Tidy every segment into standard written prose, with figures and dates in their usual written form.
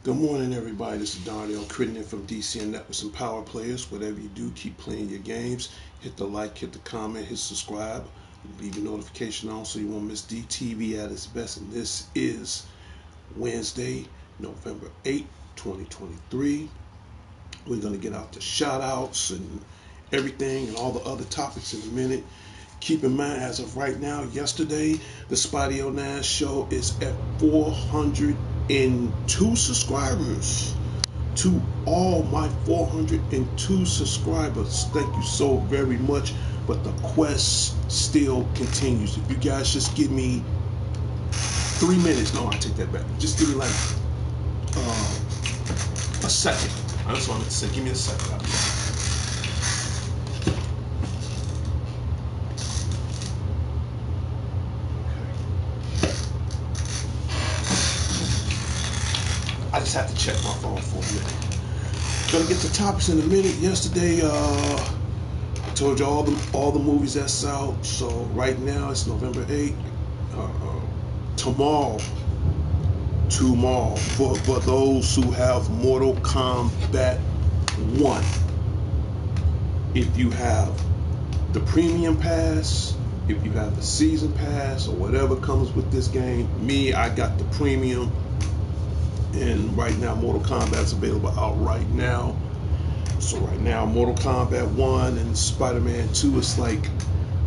Good morning, everybody. This is Darnell Crittendenn from DCN Networks and Power Players. Whatever you do, keep playing your games. Hit the like, hit the comment, hit subscribe. Leave your notification on so you won't miss DTV at its best. And this is Wednesday, November 8th, 2023. We're going to get out the shout outs and everything and all the other topics in a minute. Keep in mind, as of right now, yesterday, the Spidey O'Nash show is at 402 subscribers. To all my 402 subscribers, thank you so very much. But the quest still continues. If you guys just give me 3 minutes, no, I take that back. Just give me like a second. That's what I'm going to say. Give me a second. I'll be back. I just have to check my phone for a minute. Gonna get to topics in a minute. Yesterday, I told you all the movies that's out. So right now it's November 8th. Tomorrow, for those who have Mortal Kombat 1, if you have the premium pass, if you have the season pass, or whatever comes with this game, I got the premium. And right now, Mortal Kombat is available out right now. So right now, Mortal Kombat 1 and Spider-Man 2 is like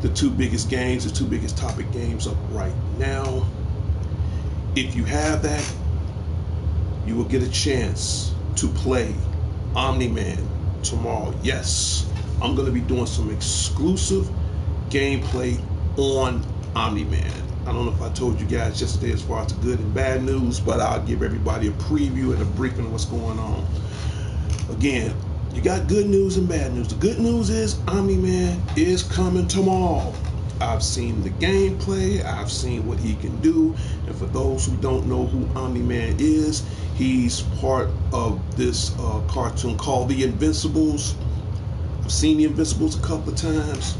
the two biggest games, the two biggest topic games up right now. If you have that, you will get a chance to play Omni-Man tomorrow. Yes, I'm going to be doing some exclusive gameplay on Omni-Man. I don't know if I told you guys yesterday as far as the good and bad news, but I'll give everybody a preview and a briefing of what's going on. Again, you got good news and bad news. The good news is Omni-Man is coming tomorrow. I've seen the gameplay. I've seen what he can do. And for those who don't know who Omni-Man is, he's part of this cartoon called The Invincibles. I've seen The Invincibles a couple of times.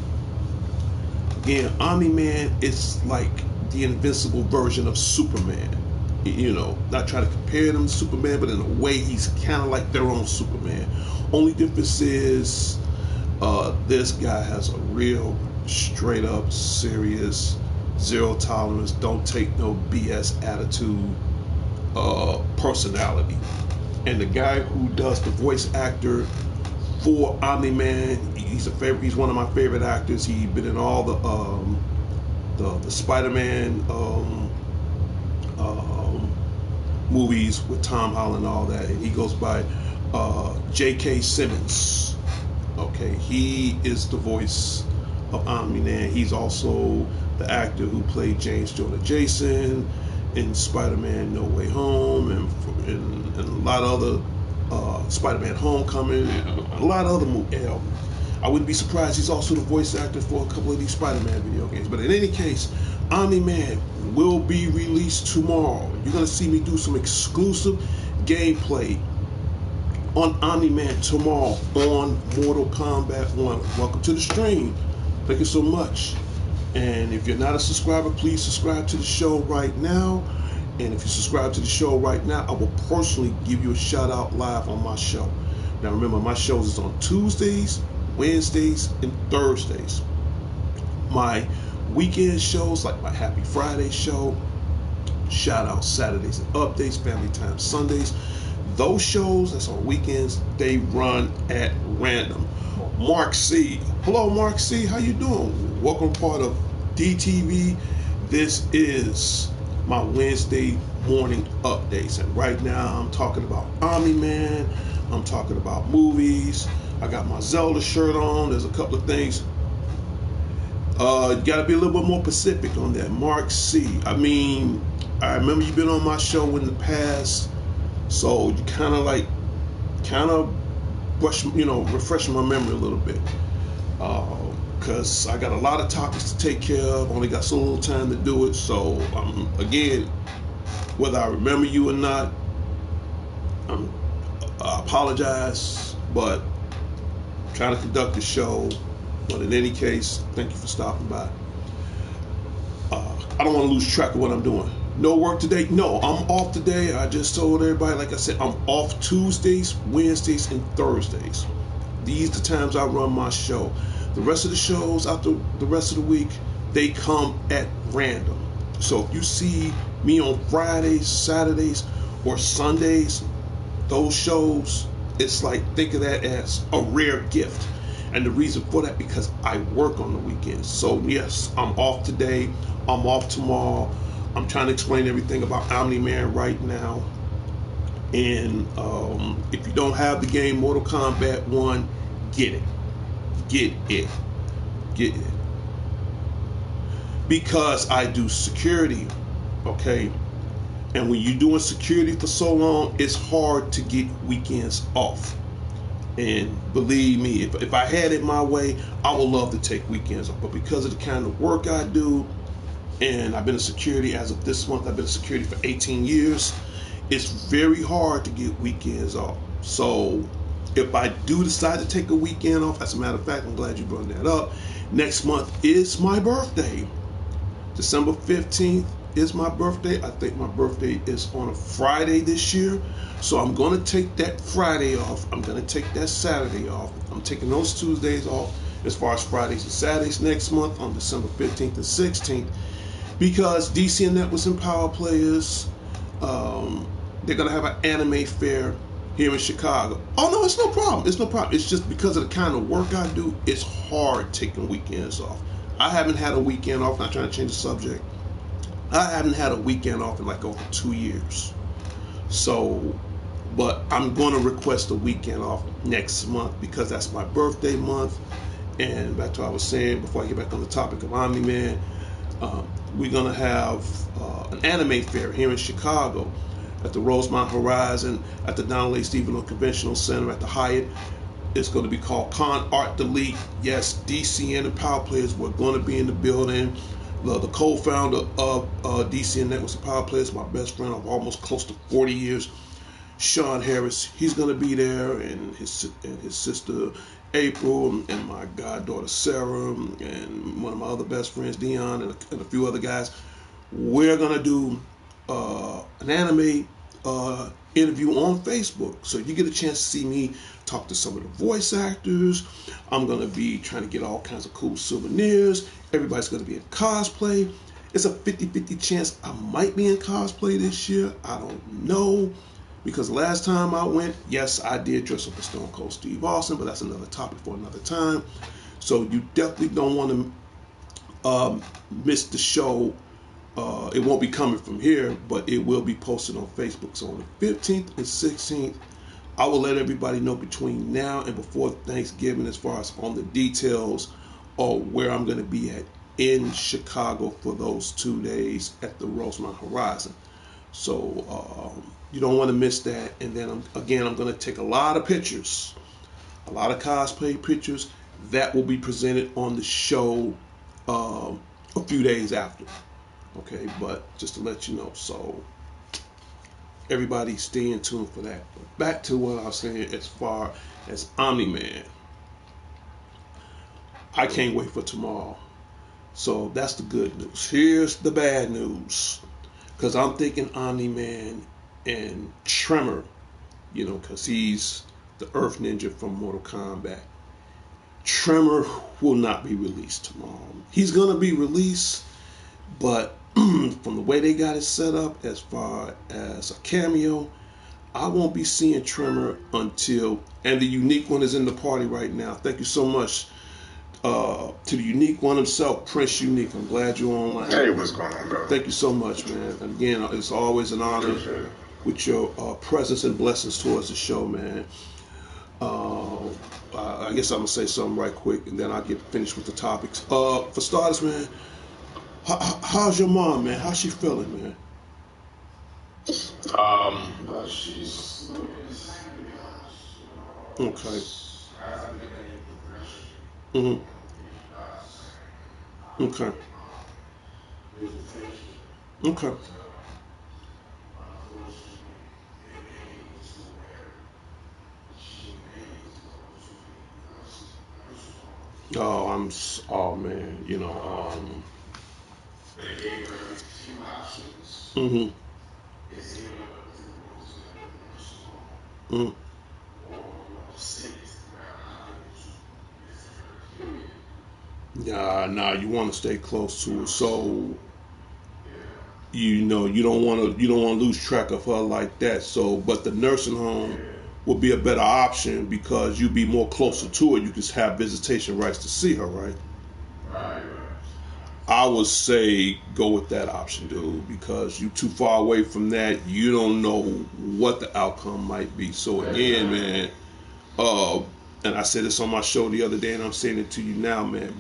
Again, Omni-Man is like the invincible version of Superman. You know, not trying to compare them to Superman, but in a way, he's kind of like their own Superman. Only difference is this guy has a real straight up, serious, zero tolerance, don't take no BS attitude personality. And the guy who does the voice actor for Omni-Man, he's one of my favorite actors. He's been in all the Spider-Man movies with Tom Holland and all that. And he goes by J.K. Simmons. Okay, he is the voice of Omni-Man. He's also the actor who played James Jonah Jason in Spider-Man No Way Home and a lot of other Spider-Man Homecoming, and a lot of other movies. I wouldn't be surprised he's also the voice actor for a couple of these Spider-Man video games. But in any case, Omni-Man will be released tomorrow. You're going to see me do some exclusive gameplay on Omni-Man tomorrow on Mortal Kombat 1. Welcome to the stream. Thank you so much. And if you're not a subscriber, please subscribe to the show right now. And if you subscribe to the show right now, I will personally give you a shout out live on my show. Now remember, my shows is on Tuesdays, Wednesdays, and Thursdays. My weekend shows, like my Happy Friday show, shout out Saturdays and updates, Family Time Sundays, those shows that's on weekends, they run at random. Mark C. Hello, Mark C. How you doing? Welcome part of DTV. This is my Wednesday morning updates. And right now I'm talking about Omni-Man. I'm talking about movies. I got my Zelda shirt on. There's a couple of things. You got to be a little bit more specific on that. Mark C. I mean, I remember you've been on my show in the past. So you kind of refresh my memory a little bit, because I got a lot of topics to take care of. Only got so little time to do it. So again, whether I remember you or not, I apologize, but I'm trying to conduct the show. But in any case, thank you for stopping by. I don't want to lose track of what I'm doing. No work today? No, I'm off today. I just told everybody, like I said, I'm off Tuesdays, Wednesdays, and Thursdays. These are the times I run my show. The rest of the shows after the rest of the week, they come at random. So if you see me on Fridays, Saturdays, or Sundays, those shows, it's like, think of that as a rare gift. And the reason for that, because I work on the weekends. So yes, I'm off today. I'm off tomorrow. I'm trying to explain everything about Omni-Man right now. And if you don't have the game Mortal Kombat 1, get it. Get it. Get it. Because I do security, okay? And when you're doing security for so long, it's hard to get weekends off. And believe me, if I had it my way, I would love to take weekends off. But because of the kind of work I do, and I've been in security as of this month, I've been in security for 18 years, it's very hard to get weekends off. So if I do decide to take a weekend off, as a matter of fact, I'm glad you brought that up. Next month is my birthday. December 15th is my birthday. I think my birthday is on a Friday this year. So I'm going to take that Friday off. I'm going to take that Saturday off. I'm taking those Tuesdays off as far as Fridays and Saturdays next month on December 15th and 16th. Because DC and Networks and Power Players, they're going to have an anime fair here in Chicago. Oh, no, it's no problem. It's no problem. It's just because of the kind of work I do, it's hard taking weekends off. I haven't had a weekend off. Not trying to change the subject. I haven't had a weekend off in like over 2 years. So, but I'm going to request a weekend off next month because that's my birthday month. And back to what I was saying before I get back on the topic of Omni-Man, we're going to have an anime fair here in Chicago at the Rosemont Horizon, at the Donald A. Stevens Conventional Center, at the Hyatt. It's going to be called Con Art Delete. Yes, DCN and Power Players were going to be in the building. The co-founder of DCN Networks and Power Players, my best friend of almost close to 40 years, Sean Harris, he's going to be there, and his sister April, and my goddaughter Sarah, and one of my other best friends Dion, and a few other guys. We're going to do an anime interview on Facebook, so you get a chance to see me talk to some of the voice actors. I'm going to be trying to get all kinds of cool souvenirs. Everybody's going to be in cosplay. It's a 50-50 chance I might be in cosplay this year. I don't know, because last time I went, yes, I did dress up as Stone Cold Steve Austin, but that's another topic for another time. So you definitely don't want to miss the show. It won't be coming from here, but it will be posted on Facebook. So on the 15th and 16th, I will let everybody know between now and before Thanksgiving as far as on the details of where I'm going to be at in Chicago for those 2 days at the Rosemont Horizon. So you don't want to miss that. And then I'm going to take a lot of pictures, a lot of cosplay pictures that will be presented on the show a few days after. Okay, but just to let you know, so everybody stay in tune for that. But back to what I was saying as far as Omni-Man. I can't wait for tomorrow. So that's the good news. Here's the bad news. Because I'm thinking Omni-Man and Tremor, because he's the Earth Ninja from Mortal Kombat. Tremor will not be released tomorrow. He's going to be released, but from the way they got it set up as far as a cameo, I won't be seeing Tremor until, and the unique one is in the party right now. Thank you so much to the unique one himself, Prince Unique. I'm glad you're online. Hey, what's going on, bro? Thank you so much, man. And again, it's always an honor with your presence and blessings towards the show, man. I guess I'm gonna say something right quick, and then I'll get finished with the topics. For starters, man, how's your mom, man? How's she feeling, man? She's okay. Mhm. Okay. Okay. Oh man, mhm. Mhm. Nah, you want to stay close to her. So, you don't want to lose track of her like that. So, but the nursing home would be a better option because you'd be more closer to her. You could have visitation rights to see her, right? I would say go with that option, dude, because you too far away from that. You don't know what the outcome might be. So again, man, and I said this on my show the other day, and I'm saying it to you now, man.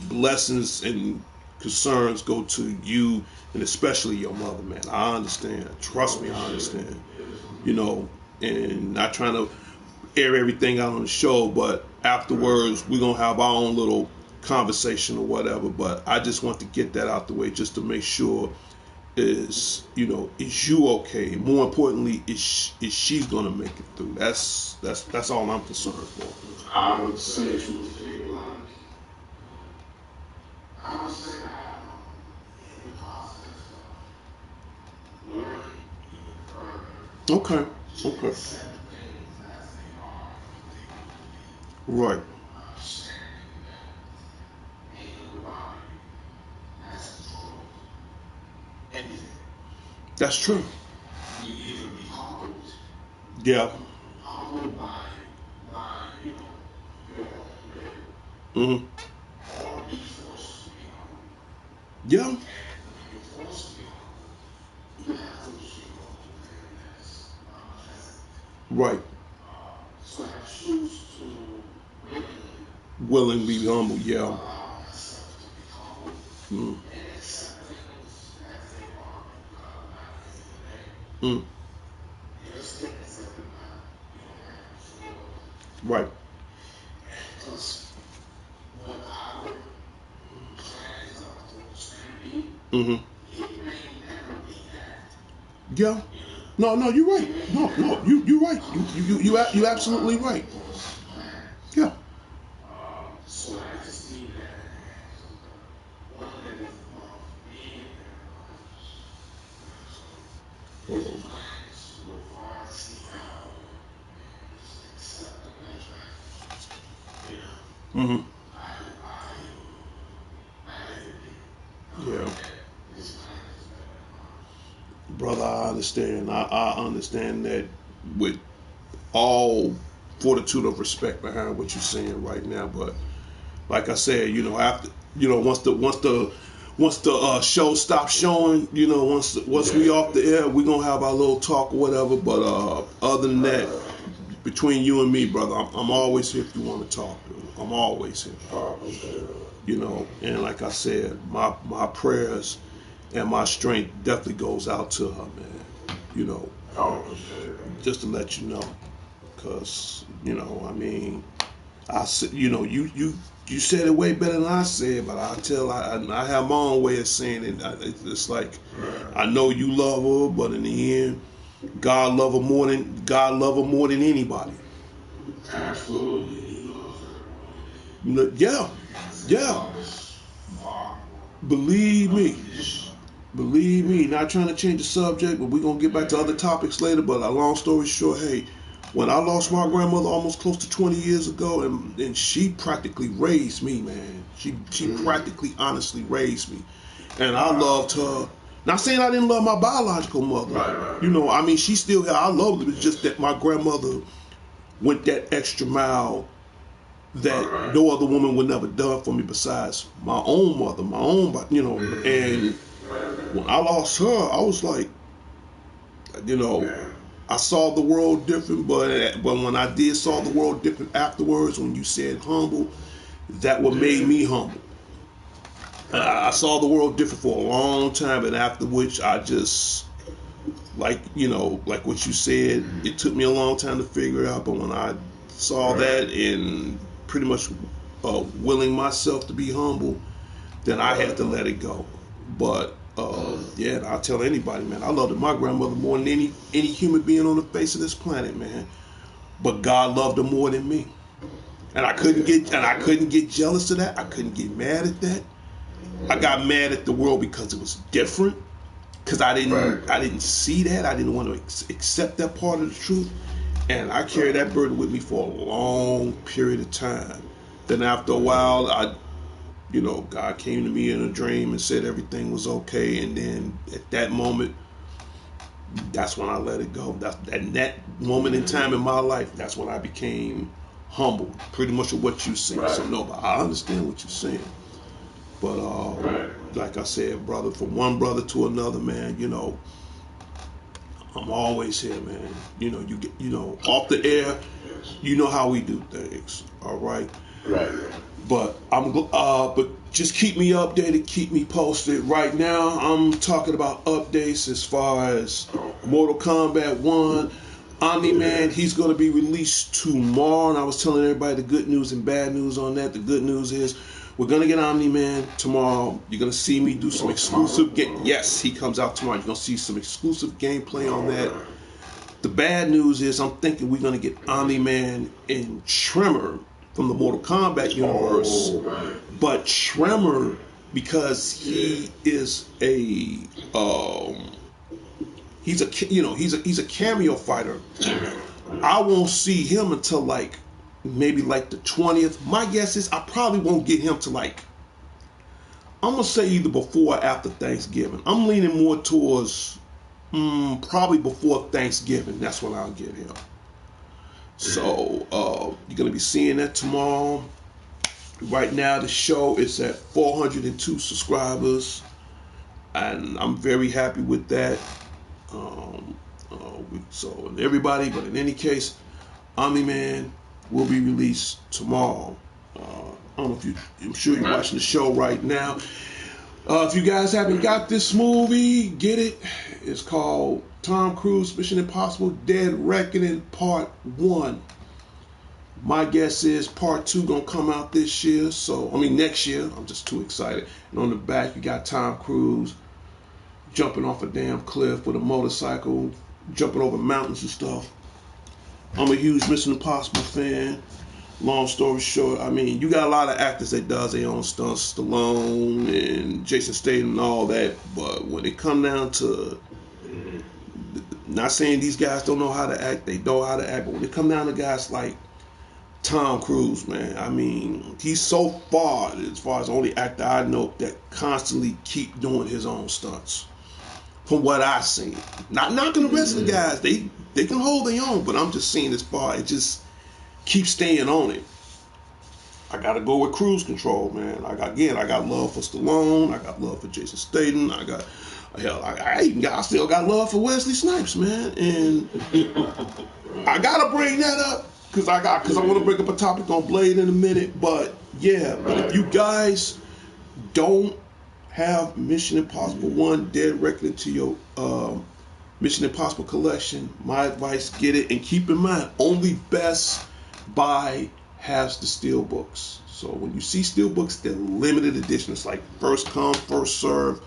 Blessings and concerns go to you, and especially your mother, man. I understand. Trust me, I understand. And not trying to air everything out on the show, but afterwards we're gonna have our own little conversation or whatever. But I just want to get that out the way just to make sure is you okay? More importantly, is she's gonna make it through? That's all I'm concerned for. I would say truthfully, I would say Okay. Okay. Right. That's true. Yeah. Mhm. Yeah. Right. Willing, be humble. Yeah. Mm. Mm. Right. Mhm. Yeah. No, you're right. No, you're right. You absolutely right. Yeah. Mhm. Yeah. Brother, I understand. I understand that with all fortitude of respect behind what you're saying right now. But like I said, after once the show stops showing, once we off the air, we're gonna have our little talk or whatever. But other than that, between you and me, brother, I'm always here if you want to talk. Dude. I'm always here. And like I said, my prayers and my strength definitely goes out to her, man. Just to let you know, because I mean, I said, you said it way better than I said, but I have my own way of saying it. It's like I know you love her, but in the end, God love her more than anybody. Absolutely. Yeah, yeah. Believe me, not trying to change the subject, but we're going to get back to other topics later. But a long story short, hey, when I lost my grandmother almost close to 20 years ago, and she practically raised me, man. She practically, honestly raised me. And I loved her. Not saying I didn't love my biological mother. Right. You know, I mean, she still here. I loved it. It's just that my grandmother went that extra mile that no other woman would never done for me besides my own mother, my own, you know. And when I lost her, I was like, you know, I saw the world different, but when I did saw the world different afterwards, when you said humble, that what made me humble. I saw the world different for a long time, and after which I just, like, you know, like what you said, it took me a long time to figure it out, but when I saw that and pretty much willing myself to be humble, then I had to let it go. But yeah, I'll tell anybody, man, I loved my grandmother more than any human being on the face of this planet, man. But God loved her more than me, and I couldn't get jealous of that. I couldn't get mad at that. I got mad at the world because it was different. Because I didn't see that. I didn't want to accept that part of the truth. And I carried that burden with me for a long period of time. Then after a while, you know, God came to me in a dream and said everything was okay. And then at that moment, that's when I let it go. That moment in time in my life, that's when I became humble. Pretty much of what you're saying. So no, but I understand what you're saying. But like I said, brother, from one brother to another, man, you know, I'm always here, man. You know, you get, you know, off the air, you know how we do things. All right. Right. But but just keep me updated, keep me posted. Right now, I'm talking about updates as far as Mortal Kombat 1. Omni-Man, he's going to be released tomorrow, and I was telling everybody the good news and bad news on that. The good news is we're going to get Omni-Man tomorrow. You're going to see me do some exclusive yes, he comes out tomorrow. You're going to see some exclusive gameplay on that. The bad news is I'm thinking we're going to get Omni-Man in Tremor from the Mortal Kombat universe. But Tremor, because he is a he's a cameo fighter. I won't see him until maybe the 20th. My guess is I probably won't get him to I'm gonna say either before or after Thanksgiving. I'm leaning more towards probably before Thanksgiving. That's when I'll get him. So you're gonna be seeing that tomorrow. Right now the show is at 402 subscribers, and I'm very happy with that. So everybody, but in any case, Omni-Man will be released tomorrow. I don't know if I'm sure you're watching the show right now. If you guys haven't got this movie, get it. It's called Tom Cruise Mission Impossible Dead Reckoning Part 1. My guess is Part 2 gonna come out this year. Next year. I'm just too excited. And on the back, you got Tom Cruise jumping off a damn cliff with a motorcycle, jumping over mountains and stuff. I'm a huge Mission Impossible fan. Long story short, you got a lot of actors that does their own stunts, Stallone and Jason Statham and all that, but when it come down to, not saying these guys don't know how to act, they know how to act, but when it come down to guys like Tom Cruise, man, he's so far as the only actor I know that constantly keep doing his own stunts. From what I've seen. Not knocking the rest of the guys, they can hold their own, but I'm just saying as far, it just keep staying on it. I gotta go with Cruise Control, man. I got love for Stallone. I got love for Jason Statham. I still got love for Wesley Snipes, man. And I gotta bring that up because I want to bring up a topic on Blade in a minute. But yeah, but if you guys don't have Mission Impossible 1 Dead Reckoning to your Mission Impossible collection, my advice, get it. And keep in mind, only Best Buy has the steelbooks. So when you see steelbooks, they're limited edition. It's like first come, first serve.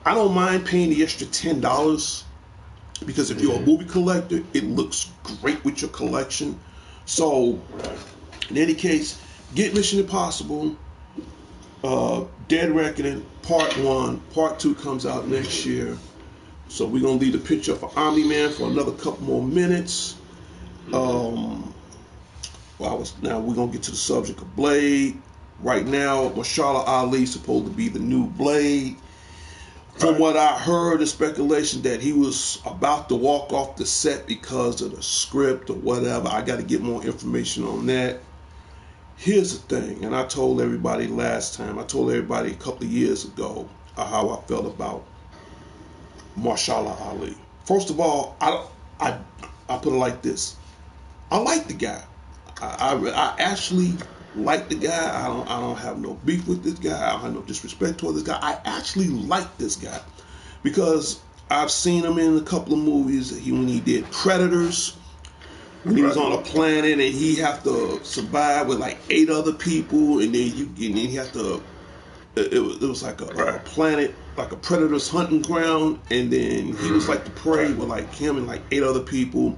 I don't mind paying the extra $10 because if you're a movie collector, it looks great with your collection. So in any case, get Mission Impossible. Dead Reckoning Part 1. Part 2 comes out next year. So we're going to leave the picture for Omni-Man for another couple more minutes. Now we're going to get to the subject of Blade. Right now, Mahershala Ali is supposed to be the new Blade. From what I heard, the speculation that he was about to walk off the set because of the script or whatever. I got to get more information on that. Here's the thing, and I told everybody last time, I told everybody a couple of years ago how I felt about Mahershala Ali. First of all, I put it like this. I like the guy. I actually like the guy. I don't have no beef with this guy. I don't have no disrespect toward this guy. I actually like this guy because I've seen him in a couple of movies. When he did Predators, when he was on a planet and he have to survive with like 8 other people, and then he have to. It was like a planet, like a predator's hunting ground, and then he was like the prey with like him and like 8 other people,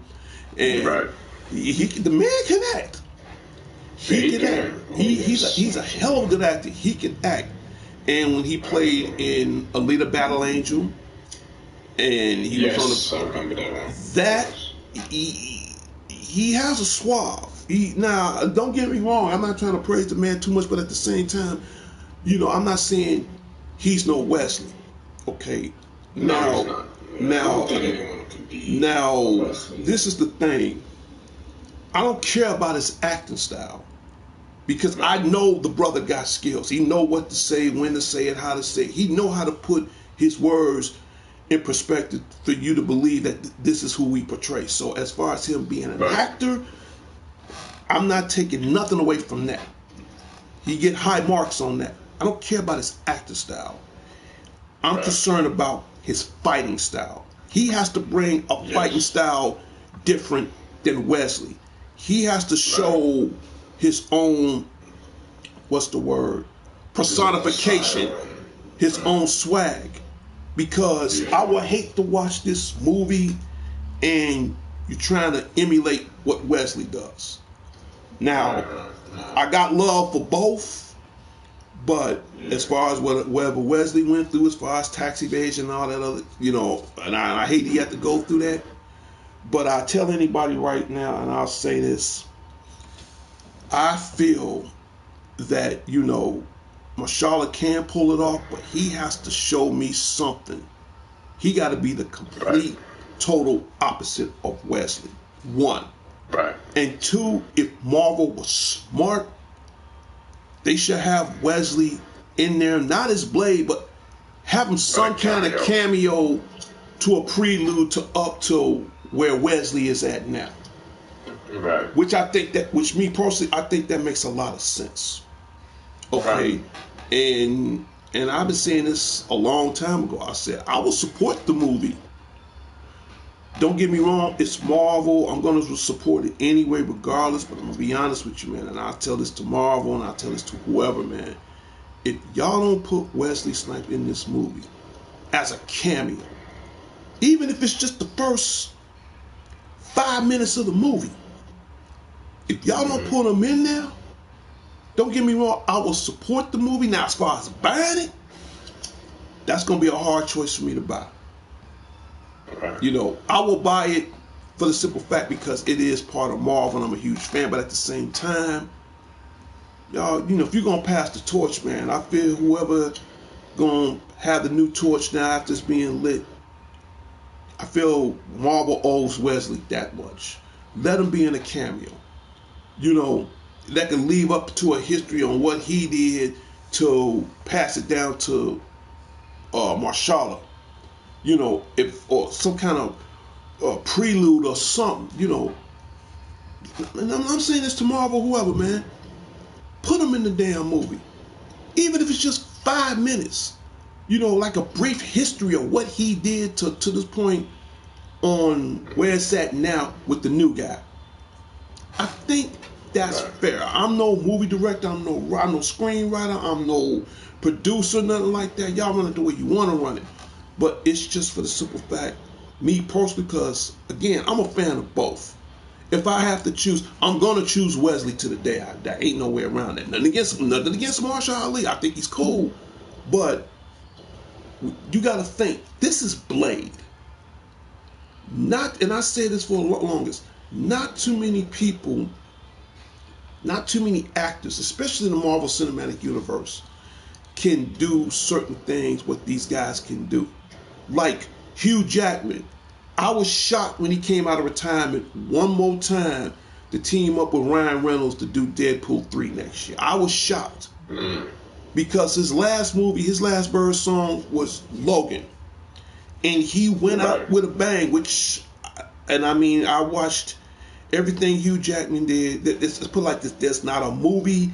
and the man can act. He can act. He's a hell of a good actor. He can act. And when he played in Alita Battle Angel, and he was on that he has a suave. Now, don't get me wrong. I'm not trying to praise the man too much, but at the same time, I'm not saying he's no Wesley. Okay. Now, this is the thing. I don't care about his acting style because I know the brother got skills. He know what to say, when to say it, how to say it. He know how to put his words in perspective for you to believe that this is who we portray. So as far as him being an actor, I'm not taking nothing away from that. He get high marks on that. I don't care about his acting style. I'm concerned about his fighting style. He has to bring a fighting style different than Wesley. He has to show his own, personification, his own swag. Because I would hate to watch this movie and you're trying to emulate what Wesley does. Now, I got love for both, but as far as whatever Wesley went through, as far as tax evasion and all that other, and I hate he had to go through that. But I tell anybody right now, and I'll say this, I feel that, Mahershala can pull it off, but he has to show me something. He got to be the complete, total opposite of Wesley. 1. And 2, if Marvel was smart, they should have Wesley in there, not as Blade, but have him some kind of cameo to a prelude to up to where Wesley is at now. Which me personally, I think that makes a lot of sense. Okay. And I've been saying this a long time ago. I said I will support the movie. Don't get me wrong, it's Marvel. I'm going to support it anyway, regardless. But I'm going to be honest with you, man. And I'll tell this to Marvel and I'll tell this to whoever, man. If y'all don't put Wesley Snipes in this movie as a cameo, even if it's just the first 5 minutes of the movie, if y'all don't put him in there, don't get me wrong, I will support the movie. Now, as far as buying it, that's going to be a hard choice for me to buy. I will buy it for the simple fact because it is part of Marvel and I'm a huge fan. But at the same time, y'all, if you're going to pass the torch, man, I feel whoever going to have the new torch now after it's being lit, I feel Marvel owes Wesley that much. Let him be in a cameo. That can leave up to a history on what he did to pass it down to Mahershala. Or some kind of prelude or something. And I'm saying this to Marvel, whoever, man. Put him in the damn movie, even if it's just 5 minutes. Like a brief history of what he did to this point on where it's at now with the new guy. I think that's fair. I'm no movie director. I'm no screenwriter. I'm no producer, nothing like that. Y'all run it the way you want to run it. But it's just for the simple fact, me personally, because, again, I'm a fan of both. if I have to choose, I'm gonna choose Wesley to the day I die. Ain't no way around that. Nothing against Marshall Ali. I think he's cool, but you got to think. This is Blade. Not, and I say this for the longest. Not too many people, not too many actors, especially in the Marvel Cinematic Universe, can do certain things what these guys can do. Like Hugh Jackman. I was shocked when he came out of retirement one more time to team up with Ryan Reynolds to do Deadpool 3 next year. I was shocked. Because his last movie, his last bird song was Logan. And he went out with a bang, and I mean, I watched everything Hugh Jackman did. Let's put it like this, there's not a movie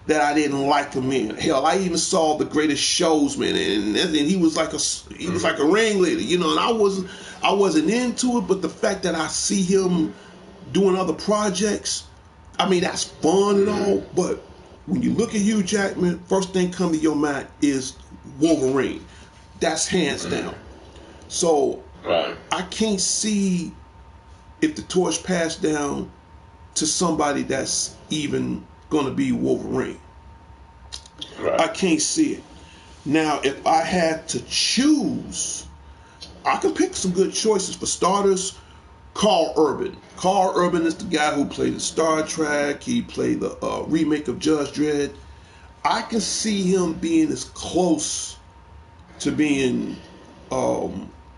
that I didn't like him in. Hell, I even saw The Greatest Showsman, and he was like a ringleader, you know. And I wasn't into it, but the fact that I see him doing other projects, I mean, that's fun and all. But when you look at Hugh Jackman, first thing come to your mind is Wolverine. That's hands down. So I can't see if the torch passed down to somebody that's even going to be Wolverine. I can't see it. Now, if I had to choose, I can pick some good choices. For starters, Carl Urban. Carl Urban is the guy who played in Star Trek. He played the remake of Judge Dredd. I can see him being as close to being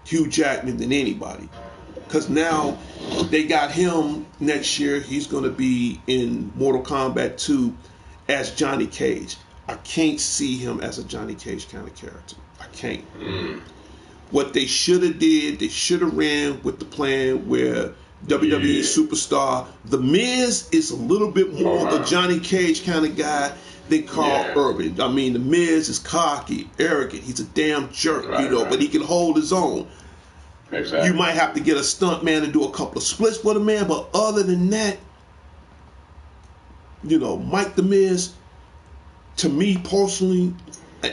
Hugh Jackman than anybody. Because now they got him next year. He's going to be in Mortal Kombat 2 as Johnny Cage. I can't see him as a Johnny Cage kind of character. I can't. What they should have did, they should have ran with the plan where WWE superstar The Miz is a little bit more of a Johnny Cage kind of guy than Carl Urban. I mean, The Miz is cocky, arrogant. He's a damn jerk, but he can hold his own. Exactly. You might have to get a stunt man to do a couple of splits for the man, but other than that, Mike The Miz, to me personally,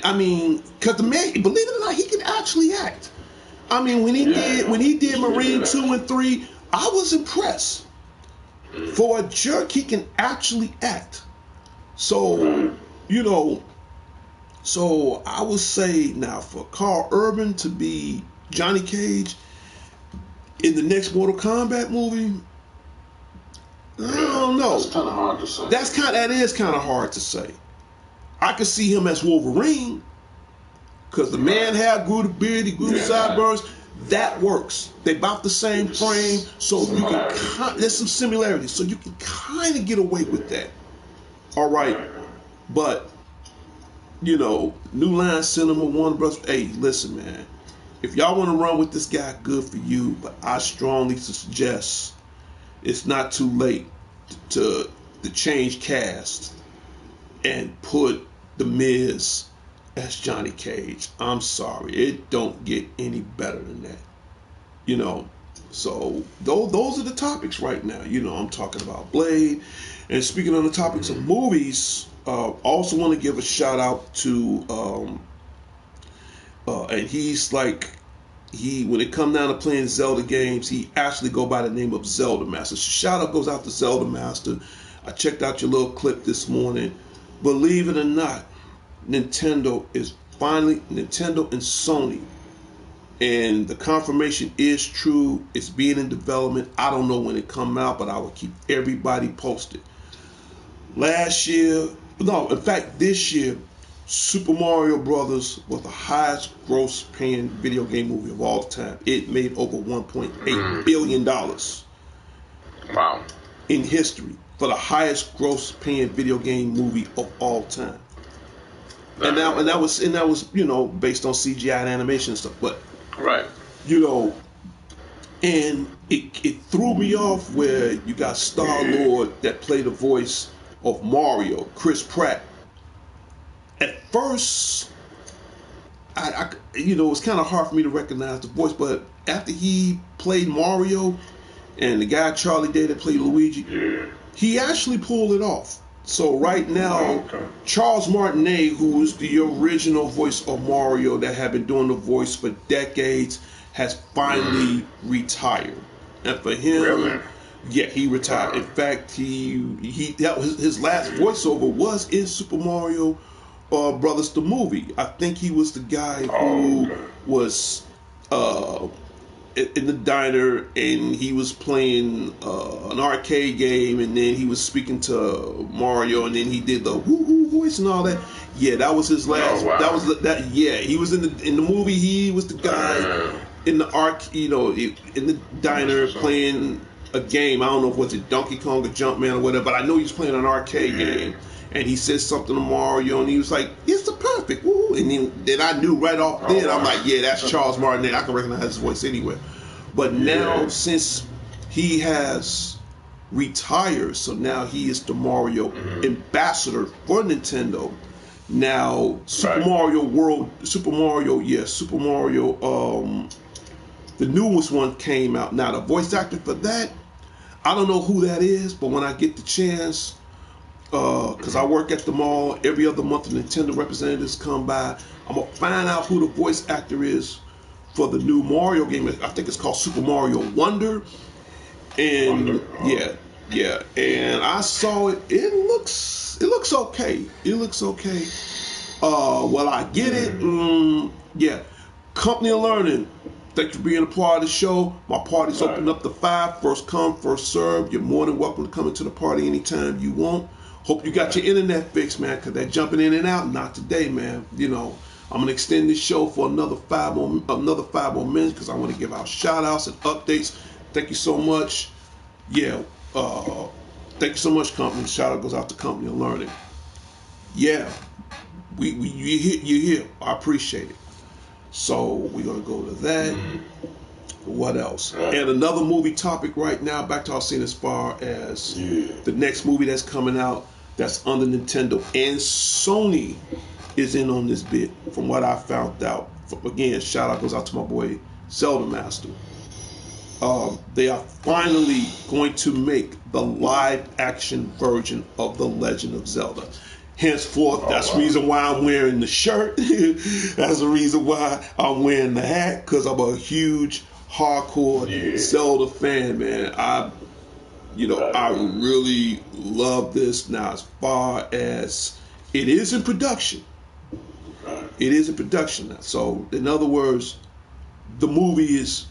I mean, because the man, believe it or not, he can actually act. I mean, when he did Marine 2 and 3, I was impressed. For a jerk, he can actually act. So, so I would say now for Carl Urban to be Johnny Cage in the next Mortal Kombat movie, I don't know. That's kind of hard to say. That is kind of hard to say. I could see him as Wolverine because the man grew the beard, he grew the sideburns. That works. They about the same frame, so you can there's some similarities, so you can kind of get away with that. All right, but New Line Cinema, Warner Bros. Hey, listen, man. If y'all want to run with this guy, good for you. But I strongly suggest it's not too late to change cast and put The Miz as Johnny Cage. I'm sorry, it don't get any better than that. So those are the topics right now. I'm talking about Blade. And speaking on the topics of movies, also want to give a shout out to and he's like, when it come down to playing Zelda games, he actually go by the name of Zelda Master. So shout out goes out to Zelda Master. I checked out your little clip this morning. Believe it or not, Nintendo and Sony, and the confirmation is true. It's being in development. I don't know when it come out, but I will keep everybody posted. This year, Super Mario Brothers was the highest gross paying video game movie of all time. It made over $1.8 billion. Wow. In history for the highest gross paying video game movie of all time. And that was based on CGI and animation and stuff. But and it threw me off where you got Star-Lord that played the voice of Mario, Chris Pratt. At first, it's kind of hard for me to recognize the voice, but after he played Mario and the guy Charlie Day that played Luigi, he actually pulled it off. So right now, Charles Martinet, who is the original voice of Mario that had been doing the voice for decades, has finally retired. And for him, Yeah, he retired. In fact, that was his last voiceover was in Super Mario Brothers the movie. I think he was the guy who was in the diner, and he was playing an arcade game, and then he was speaking to Mario, and then he did the woo woo voice and all that. Yeah, that was his last. Oh, wow. That was that. Yeah, he was in the movie. He was the guy in the in the diner playing a game. I don't know if it was Donkey Kong or Jumpman or whatever, but I know he was playing an arcade game. And he said something to Mario, and he was like, "It's the perfect woo!" And then I knew right off then. I'm like, "Yeah, that's Charles Martinet. I can recognize his voice anywhere." But now, since he has retired, so now he is the Mario ambassador for Nintendo. Now, Super Mario, the newest one came out. Now, the voice actor for that, I don't know who that is, but when I get the chance, because I work at the mall, every other month the Nintendo representatives come by, I'm going to find out who the voice actor is for the new Mario game. I think it's called Super Mario Wonder. And yeah, and I saw it. It looks okay. It looks okay. Will I get it? Yeah. Company of Learning. Thank you for being a part of the show. My party's open up to 5. First come, first serve. You're more than welcome to come into the party anytime you want. Hope you got your internet fixed, man, because that jumping in and out, not today, man. You know, I'm going to extend this show for another 5 more minutes because I want to give out shout-outs and updates. Thank you so much. Yeah, thank you so much, company. Shout-out goes out to Company of Learning. Yeah, you here. I appreciate it. So we're going to go to that. What else? And another movie topic right now, back to our scene as far as the next movie that's coming out that's under Nintendo. And Sony is in on this bit, from what I found out. Again, shout out goes out to my boy Zelda Master. They are finally going to make the live action version of The Legend of Zelda. Henceforth, that's the reason why I'm wearing the shirt. That's the reason why I'm wearing the hat, because I'm a huge, hardcore Zelda fan, man. I really love this. Now, as far as it is in production, now. So, in other words, the movie is,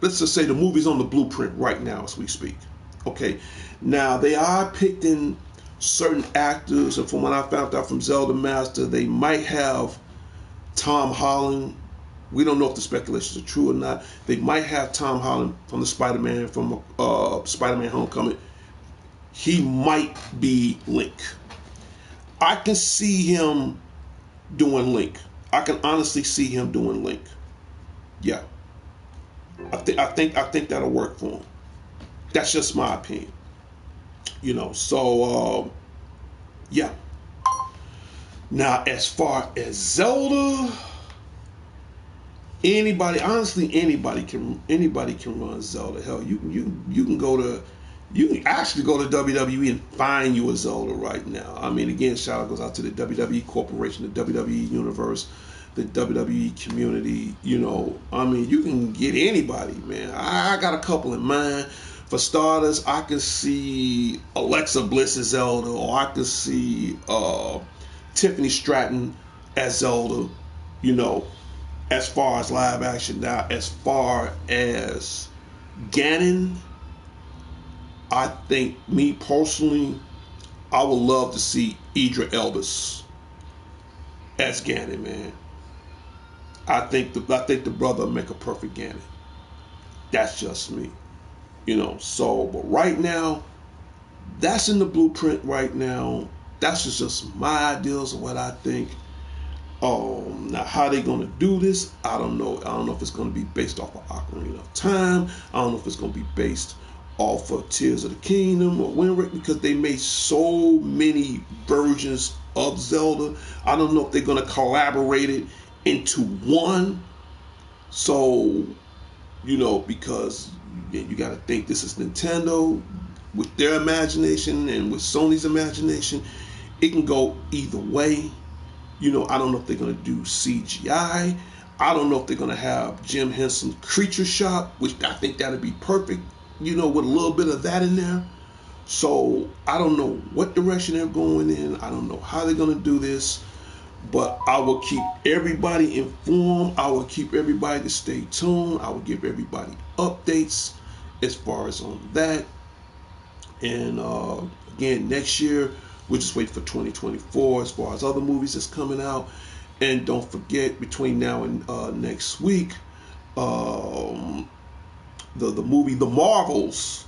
let's just say the movie's on the blueprint right now as we speak. Okay. Now, they are picking certain actors, and from what I found out from Zelda Master, they might have Tom Holland. We don't know if the speculations are true or not. They might have Tom Holland from the Spider-Man, from Spider-Man Homecoming. He might be Link. I can see him doing Link. I can honestly see him doing Link. Yeah. I think that'll work for him. That's just my opinion. You know, so yeah. Now, as far as Zelda, anybody can run Zelda. Hell, you can actually go to WWE and find you a Zelda right now. I mean, again, shout out goes out to the WWE Corporation, the WWE Universe, the WWE community. You know, I mean, you can get anybody, man. I got a couple in mind. For starters, I can see Alexa Bliss as Zelda, or I can see Tiffany Stratton as Zelda, you know, as far as live action. Now, as far as Ganon, I think, me personally, I would love to see Idris Elba as Ganon, man. I think the brother will make a perfect Ganon. That's just me. You know, so, but right now, that's in the blueprint right now. That's just my ideas of what I think. Now, how they going to do this, I don't know. I don't know if it's going to be based off of Ocarina of Time. I don't know if it's going to be based off of Tears of the Kingdom or Wind Waker, because they made so many versions of Zelda. I don't know if they're going to collaborate it into one. So, you know, because you got to think this is Nintendo with their imagination and with Sony's imagination. It can go either way. You know, I don't know if they're going to do CGI. I don't know if they're going to have Jim Henson Creature Shop, which I think that would be perfect with a little bit of that in there. So I don't know what direction they're going in. I don't know how they're going to do this, but I will keep everybody informed. I will keep everybody to stay tuned. I will give everybody updates as far as on that. And again, next year, we'll just wait for 2024 as far as other movies that's coming out. And don't forget, between now and next week, the movie The Marvels,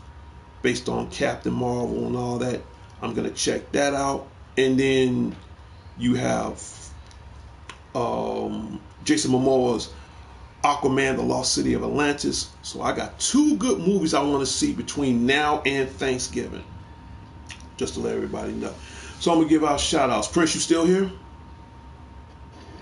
based on Captain Marvel and all that. I'm going to check that out. And then you have Jason Momoa's Aquaman, The Lost City of Atlantis. So I got 2 good movies I want to see between now and Thanksgiving. Just to let everybody know. So I'm going to give out shout outs. Prince, you still here?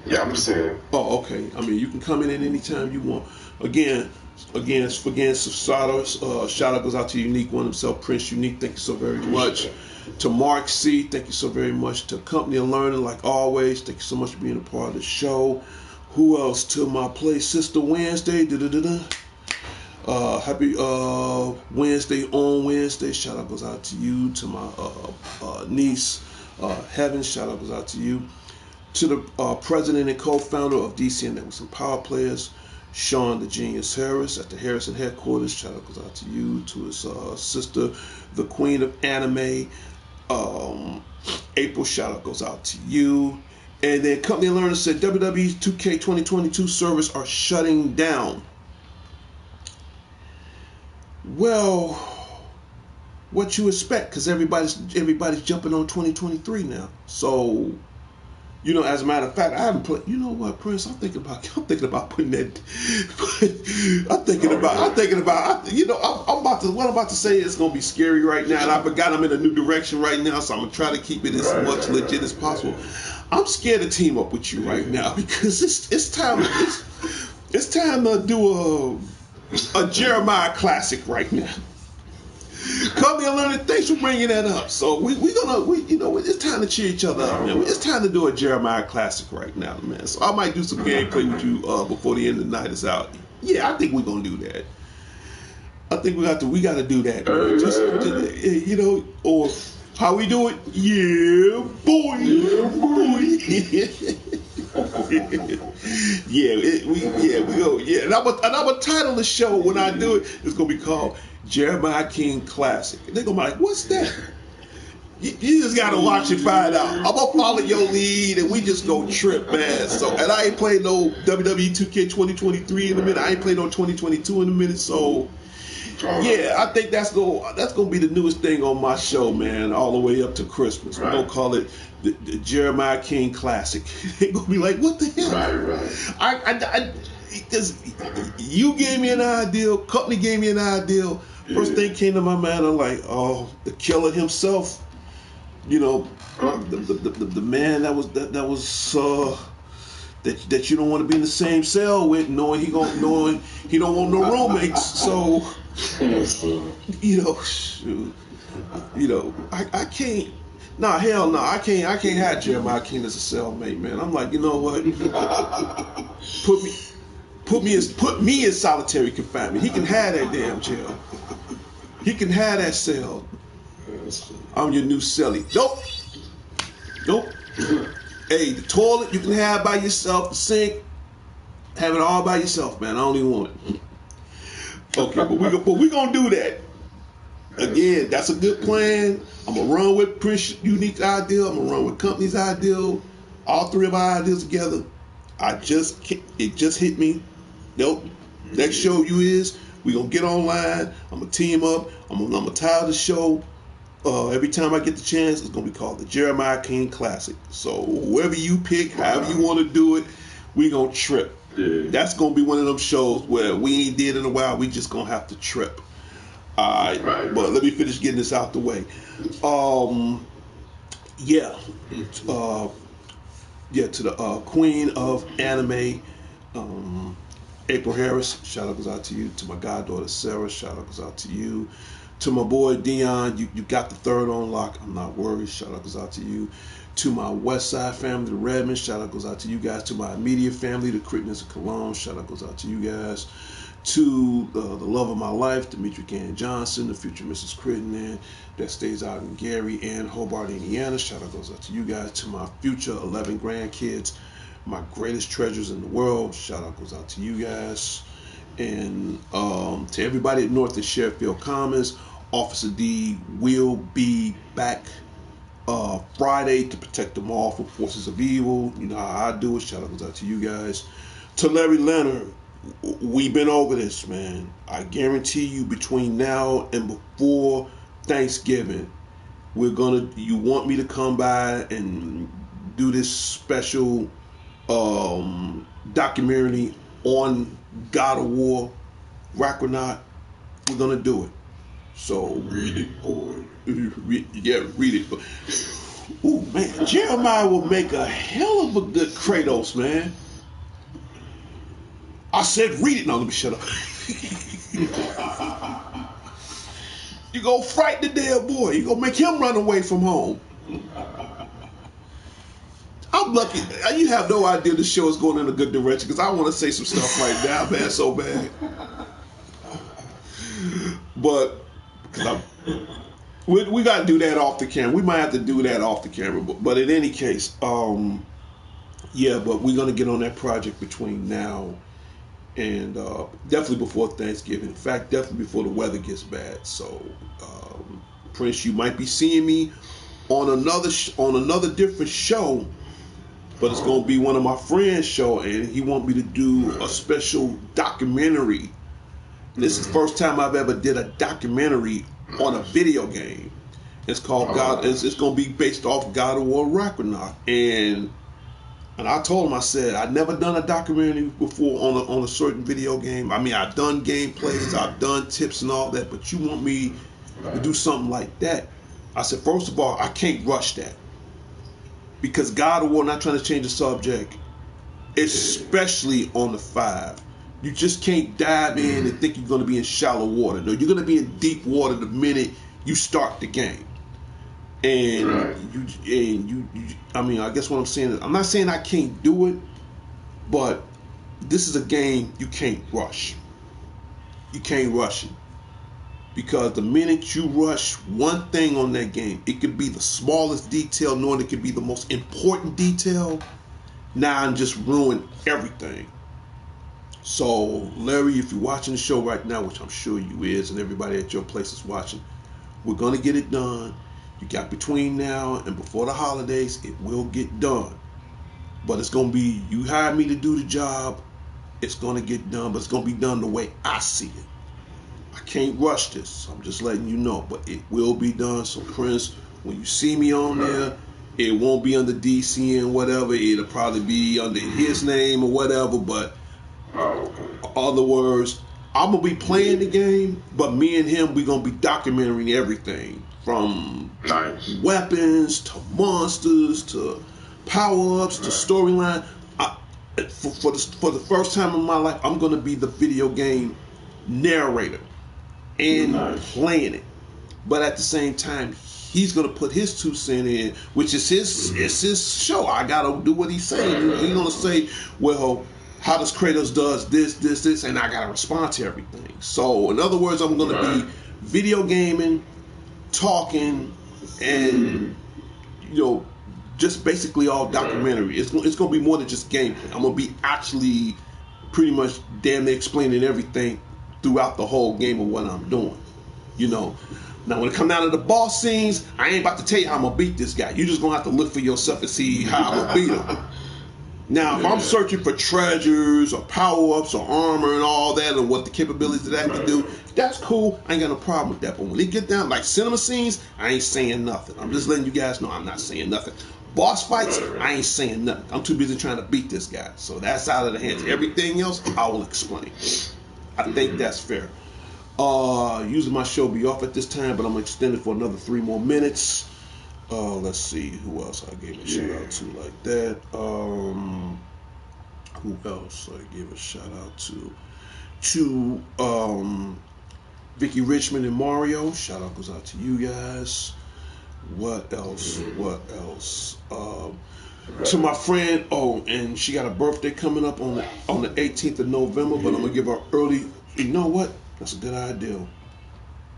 Yeah, I'm just saying. Oh, okay. I mean, you can come in at any time you want. Again, shout out goes out to Unique One himself, Prince Unique. Thank you so very much. To Mark C, thank you so very much. To Company of Learning, like always, thank you so much for being a part of the show. Who else? To my play sister Wednesday. Happy Wednesday on Wednesday. Shout out goes out to you. To my niece Heaven. Shout out goes out to you. To the president and co-founder of DC Networks and Power Players, Sean the Genius Harris at the Harrison headquarters. Shout out goes out to you. To his sister, the Queen of Anime, April. Shout out goes out to you. And then Company Learner said WWE 2K 2022 servers are shutting down. Well, what you expect? Because everybody's jumping on 2023 now. So, as a matter of fact, I haven't played. You know what, Prince? I'm thinking about putting that. I'm thinking about. What I'm about to say is gonna be scary right now, and I forgot I'm in a new direction right now, so I'm gonna try to keep it as much legit as possible. I'm scared to team up with you right now because it's time to do a Jeremiah classic right now. Come here, learning. Thanks for bringing that up. So it's time to cheer each other up, man. It's time to do a Jeremiah classic right now, man. So I might do some gameplay with you before the end of the night is out. Yeah, I think we're gonna do that. I think we got to do that, man. Just or how we do it? Yeah, boy. We go. Yeah, and I'm gonna title the show when I do it. It's gonna be called Jeremiah King Classic. They're gonna be like, what's that? You just gotta watch and find out. I'm gonna follow your lead and we just go trip, man. So, and I ain't played no WWE 2K 2023 in a minute. I ain't played no 2022 in a minute. So, yeah, I think that's gonna be the newest thing on my show, man. All the way up to Christmas. We're gonna call it the Jeremiah King Classic. They're gonna be like, what the hell? Right. Because you gave me an idea, company gave me an idea. First thing came to my mind, I'm like, oh, the killer himself. The man that you don't want to be in the same cell with, knowing he don't want no roommates. So, I can't. Nah, hell no, I can't have Jeremiah King as a cellmate, man. I'm like, you know what? Put me in solitary confinement. He can have that damn jail. He can have that cell. I'm your new cellie. Nope. Hey, the toilet you can have by yourself. The sink, have it all by yourself, man. I don't even want it. Okay, but we gonna do that. Again, that's a good plan. I'm gonna run with Prince Unique Ideal. I'm gonna run with Company's Ideal. All three of our ideas together. It just hit me. Nope. Next show we gonna get online. I'm gonna team up. I'm gonna title the show. Every time I get the chance, it's gonna be called the Jeremiah King Classic. So whoever you pick, however you want to do it, we gonna trip. Yeah. That's gonna be one of them shows where we ain't did in a while. We just gonna have to trip. All right. But let me finish getting this out the way. To the Queen of Anime, April Harris, shout out goes out to you. To my goddaughter Sarah, shout out goes out to you. To my boy Dion, you got the third on lock. I'm not worried. Shout out goes out to you. To my West Side family, the Redmond, shout out goes out to you guys. To my immediate family, the Crittens of Cologne, shout out goes out to you guys. To the love of my life, Demetri Gann Johnson, the future Mrs. Crittenden, that stays out in Gary and Hobart, Indiana. Shout out goes out to you guys. To my future 11 grandkids, my greatest treasures in the world. Shout out goes out to you guys. And to everybody at North and Sheffield Commons, Officer D will be back Friday to protect them all from forces of evil. You know how I do it. Shout out goes out to you guys. To Larry Leonard, we've been over this, man. I guarantee you between now and before Thanksgiving, you want me to come by and do this special documentary on God of War, Ragnarok. We're gonna do it. So read it, boy. Yeah, read it. Ooh, man, Jeremiah will make a hell of a good Kratos, man. I said read it. Now let me shut up. You gonna frighten the damn boy. You gonna make him run away from home. I'm lucky. You have no idea the show is going in a good direction because I want to say some stuff right now, man, so bad. But we got to do that off the camera. We might have to do that off the camera. But in any case, yeah, but we're going to get on that project between now and definitely before Thanksgiving. In fact, definitely before the weather gets bad. So, Prince, you might be seeing me on another different show, but it's going to be one of my friends' show, and he want me to do a special documentary. This is the first time I've ever did a documentary on a video game. It's called God. It's going to be based off God of War Ragnarok, and I told him, I said, I've never done a documentary before on a certain video game. I mean, I've done gameplays, I've done tips and all that, but you want me to do something like that? I said, first of all, I can't rush that. Because God of War, not trying to change the subject, especially on the 5, you just can't dive in and think you're going to be in shallow water. No, you're going to be in deep water the minute you start the game. And you I mean, I guess what I'm saying is, I'm not saying I can't do it, but this is a game you can't rush. You can't rush it. Because the minute you rush one thing on that game, it could be the smallest detail, knowing it could be the most important detail, now and just ruin everything. So, Larry, if you're watching the show right now, which I'm sure you is, and everybody at your place is watching, we're going to get it done. You got between now and before the holidays, it will get done. But it's going to be, you hired me to do the job, it's going to get done, but it's going to be done the way I see it. I can't rush this. I'm just letting you know, but it will be done. So, Prince, when you see me on there, it won't be under DC and whatever. It'll probably be under his name or whatever. But other words, I'm gonna be playing the game, but me and him, we gonna be documenting everything from weapons to monsters to power-ups to storyline. For the first time in my life, I'm gonna be the video game narrator and playing it, but at the same time he's gonna put his 2 cents in, which is his show. I gotta do what he's saying. He's gonna say, well, how does Kratos does this, and I gotta respond to everything. So in other words, I'm gonna be video gaming, talking, and just basically all documentary. It's gonna be more than just gameplay. I'm gonna be actually pretty much damn near explaining everything throughout the whole game of what I'm doing. Now when it comes down to the boss scenes, I ain't about to tell you how I'm gonna beat this guy. You're just gonna have to look for yourself and see how I'm gonna beat him. Now, if I'm searching for treasures or power-ups or armor and all that, and what the capabilities of that can do, that's cool. I ain't got no problem with that. But when it get down like cinema scenes, I ain't saying nothing. I'm just letting you guys know I'm not saying nothing. Boss fights, I ain't saying nothing. I'm too busy trying to beat this guy. So that's out of the hands. Everything else, I will explain. I think that's fair. Usually my show be off at this time, but I'm going to extend it for another 3 more minutes. Let's see who else I gave a shout out to like that. Who else I gave a shout out to? Vicky Richmond and Mario. Shout out goes out to you guys. What else? To my friend. Oh, and she got a birthday coming up on the 18th of November. But I'm gonna give her early You know what? That's a good idea.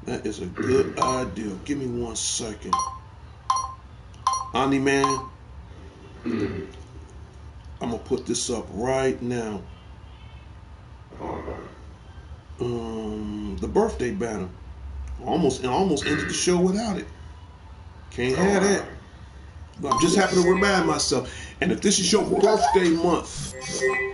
That is a good idea. Give me 1 second. Ani man, I'm gonna put this up right now. The birthday banner. Almost ended the show without it. Can't have that. I'm just happy to remind myself. And if this is your birthday month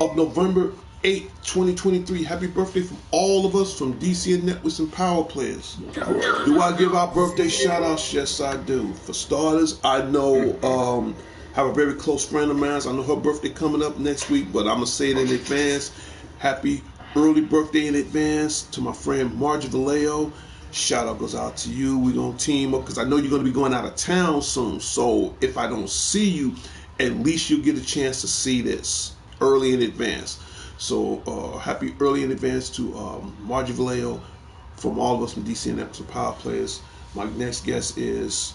of November 8th, 2023, happy birthday from all of us from DC and Networks and Power Players. Do I give out birthday shout outs? Yes, I do. For starters, I know, have a very close friend of mine. I know her birthday coming up next week, but I'm going to say it in advance. Happy early birthday in advance to my friend Margie Vallejo. Shout out goes out to you. We're going to team up because I know you're going to be going out of town soon. So if I don't see you, at least you'll get a chance to see this early in advance. So happy early in advance to Margie Vallejo from all of us from DC and Networks Power Players. My next guest is,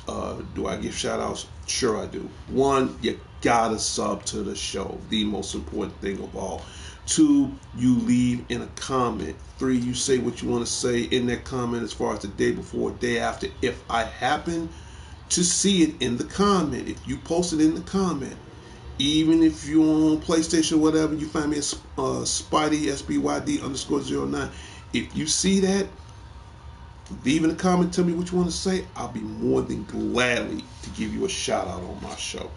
do I give shout outs? Sure I do. 1, you gotta sub to the show. The most important thing of all. 2, you leave in a comment. 3, you say what you want to say in that comment as far as the day before, day after. If I happen to see it in the comment, if you post it in the comment, even if you're on PlayStation or whatever, you find me at Spidey, SBYD_09. If you see that, leave in a comment, tell me what you want to say. I'll be more than gladly to give you a shout out on my show.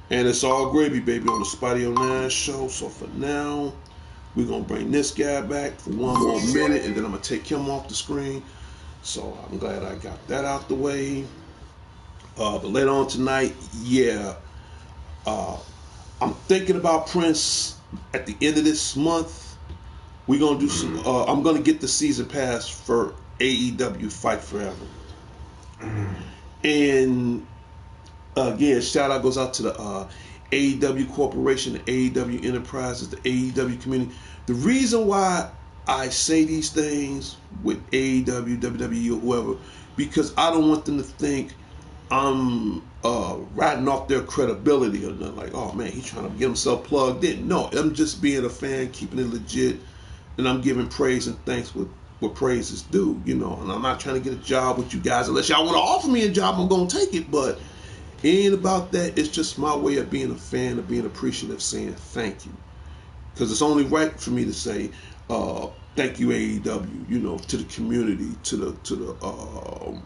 And it's all gravy, baby, on the Spidey 09 show. So for now, we're going to bring this guy back for 1 more minute, and then I'm going to take him off the screen. So I'm glad I got that out the way. But later on tonight, I'm thinking about Prince at the end of this month. We're going to do some, I'm going to get the season pass for AEW Fight Forever. And again, shout out goes out to the AEW Corporation, the AEW Enterprises, the AEW community. The reason why I say these things with AEW, WWE, or whoever, because I don't want them to think I'm riding off their credibility or nothing. Like, oh man, he's trying to get himself plugged in. No, I'm just being a fan, keeping it legit, and I'm giving praise and thanks with what praise is due, you know. And I'm not trying to get a job with you guys. Unless y'all want to offer me a job, I'm going to take it. But it ain't about that. It's just my way of being a fan, of being appreciative, saying thank you. Because it's only right for me to say thank you, AEW, you know, to the community, to the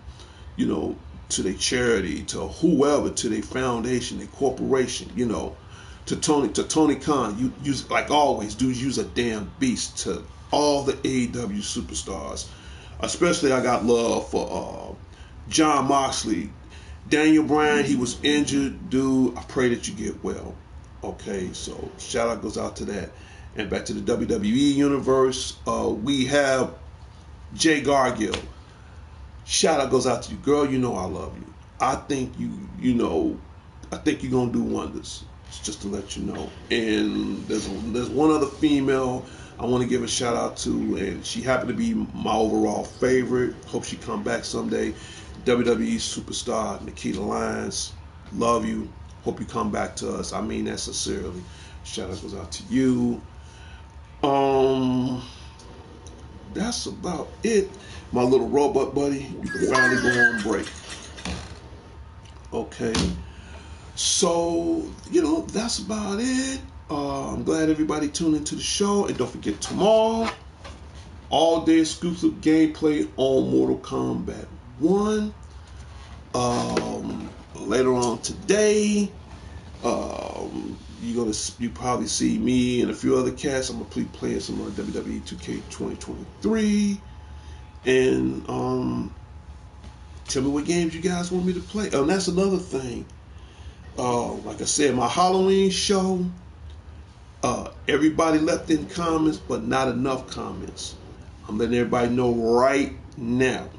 you know, to their charity, to whoever, to their foundation, their corporation, you know, to Tony Khan. You use, like always, dudes use a damn beast. To all the AEW superstars, especially I got love for John Moxley, Daniel Bryan. He was injured, dude. I pray that you get well. Okay, so shout out goes out to that. And back to the WWE universe, we have Jay Gargill. Shout out goes out to you, girl. You know I love you. I think I think you're gonna do wonders. It's just to let you know. And there's one other female I want to give a shout out to, and she happened to be my overall favorite. Hope she come back someday. WWE superstar Nikita Lyons. Love you. Hope you come back to us. I mean that sincerely. Shout out goes out to you. That's about it. My little robot buddy, you can finally go on break. Okay. So, you know, that's about it. I'm glad everybody tuned into the show. And don't forget, tomorrow, all day exclusive gameplay on Mortal Kombat 1. Later on today, you probably see me and a few other cats. I'm gonna be playing some WWE 2K 2023, and tell me what games you guys want me to play. And that's another thing. Like I said, my Halloween show. Everybody left in comments, but not enough comments. I'm letting everybody know right now.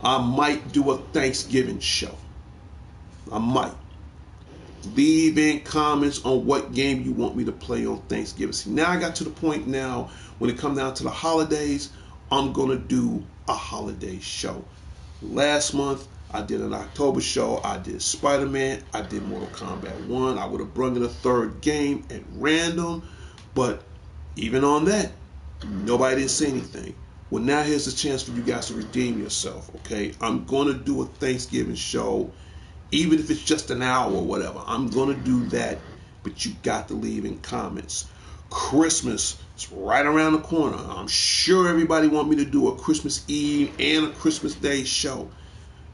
I might do a Thanksgiving show. I might. Leave in comments on what game you want me to play on Thanksgiving. See, now I got to the point now, when it comes down to the holidays, I'm going to do a holiday show. Last month, I did an October show. I did Spider-Man. I did Mortal Kombat 1. I would have brought in a third game at random. But even on that, Nobody didn't say anything. Well, now here's a chance for you guys to redeem yourself, okay? I'm going to do a Thanksgiving show, even if it's just an hour or whatever. I'm going to do that, but you got to leave in comments. Christmas is right around the corner. I'm sure everybody want me to do a Christmas Eve and a Christmas Day show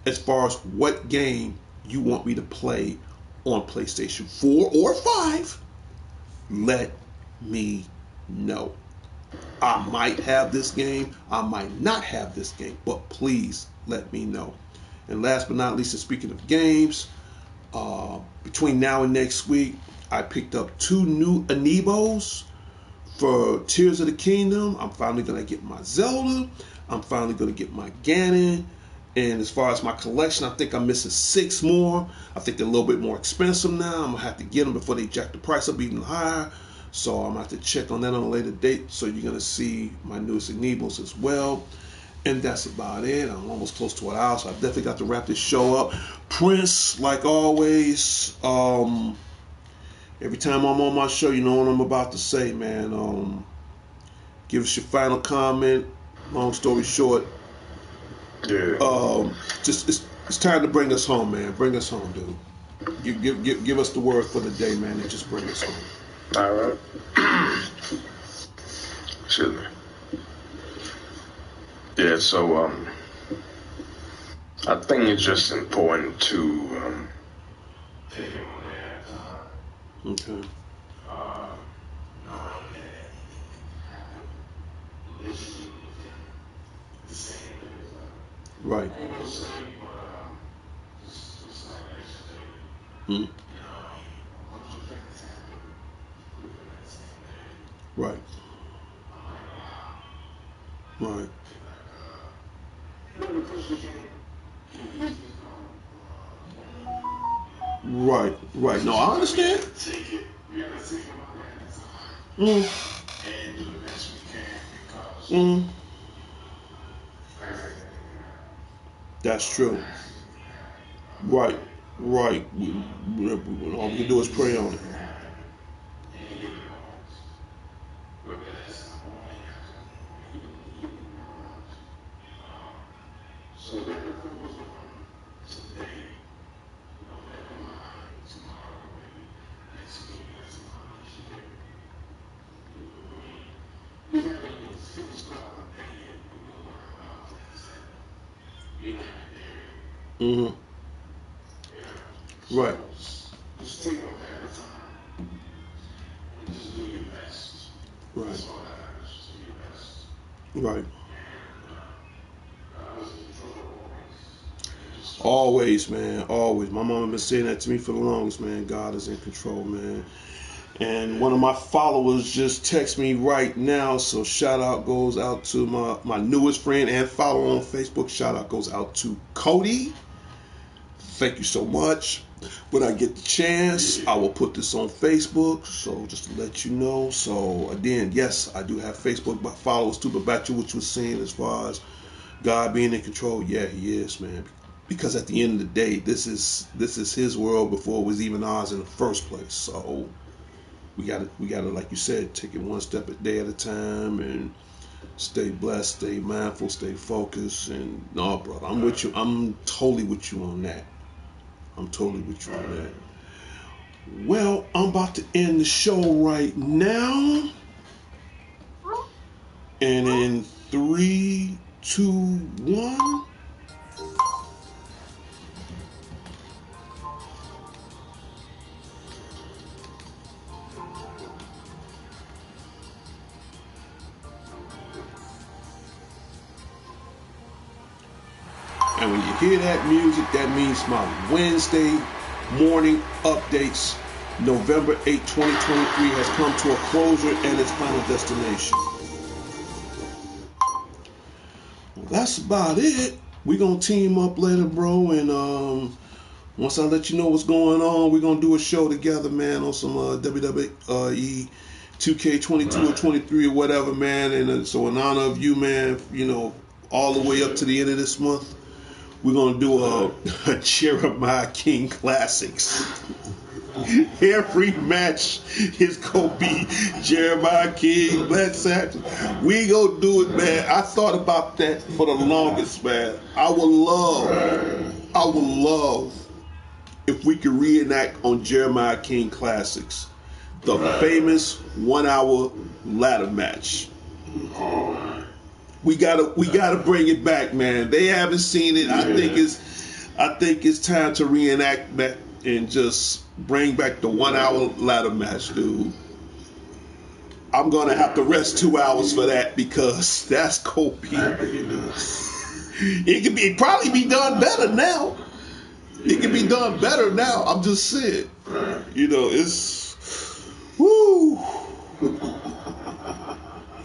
as far as what game you want me to play on PlayStation 4 or 5. Let me know. I might have this game, I might not have this game, but please let me know. And last but not least, speaking of games, between now and next week, I picked up 2 new amiibos for Tears of the Kingdom. I'm finally going to get my Zelda. I'm finally going to get my Ganon. And as far as my collection, I think I'm missing 6 more. I think they're a little bit more expensive now. I'm going to have to get them before they jack the price up even higher. So I'm going to have to check on that on a later date. So you're going to see my newest amiibos as well. And that's about it. I'm almost close to an hour, so I definitely got to wrap this show up. Prince, like always, every time I'm on my show, you know what I'm about to say, man. Give us your final comment. Long story short, just it's time to bring us home, man. Bring us home, dude. Give us the word for the day, man, and just bring us home. All right. Excuse me. Yeah, so I think it's just important to Okay. Right. Mm. Right. Right. Right. Right. No, I understand. Mm. Mm. That's true. Right. Right. All we can do is pray on it. Mm-hmm. Right. Right. Right. Always, man. Always. My mama been saying that to me for the longest, man. God is in control, man. And one of my followers just text me right now, so shout out goes out to my newest friend and follower on Facebook. Shout out goes out to Cody. Thank you so much. When I get the chance, I will put this on Facebook, so just to let you know. So again, yes, I do have Facebook followers too, but back to what you were saying as far as God being in control, yeah, he is, man. Because at the end of the day, this is his world before it was even ours in the first place. So we gotta, like you said, take it one step a day at a time and stay blessed, stay mindful, stay focused. And no, brother, I'm with you. I'm totally with you on that. I'm totally with you on that. Well, I'm about to end the show right now. And in 3, 2, 1. And when you hear that music, that means my Wednesday morning updates, November 8, 2023, has come to a closure and its final destination. Well, that's about it. We're going to team up later, bro. And once I let you know what's going on, we're going to do a show together, man, on some WWE 2K22 or 23 or whatever, man. And so in honor of you, man, you know, all the way up to the end of this month, we're going to do a Jeremiah King Classics. Every match is gonna be Jeremiah King, Black Sabbath. We gonna do it, man. I thought about that for the longest, man. I would love if we could reenact on Jeremiah King Classics the famous 1 hour ladder match. We gotta bring it back, man. They haven't seen it. I think it's time to reenact that and just bring back the 1 hour ladder match, dude. I'm gonna have to rest 2 hours for that because that's Kobe. It probably be done better now. It can be done better now. I'm just saying. It's woo.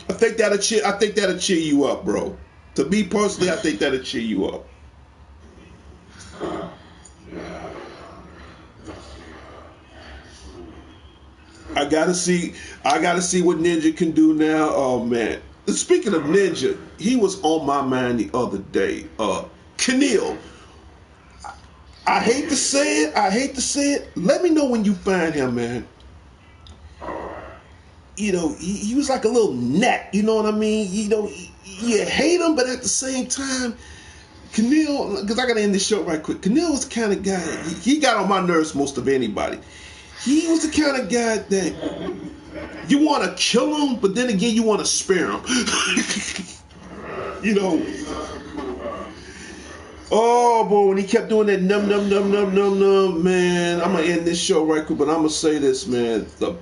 I think that'll cheer you up, bro. To me personally, I think that'll cheer you up. I gotta see what Ninja can do now. Oh man. Speaking of Ninja, he was on my mind the other day. Keneal. I hate to say it. Let me know when you find him, man. He was like a little gnat, you know what I mean? You hate him, but at the same time, Keneal, because I got to end this show right quick. Keneal was the kind of guy, he got on my nerves most of anybody. He was the kind of guy that you want to kill him, but then again, you want to spare him. Oh boy, when he kept doing that num, man, I'm going to end this show right quick, but I'm going to say this, man. The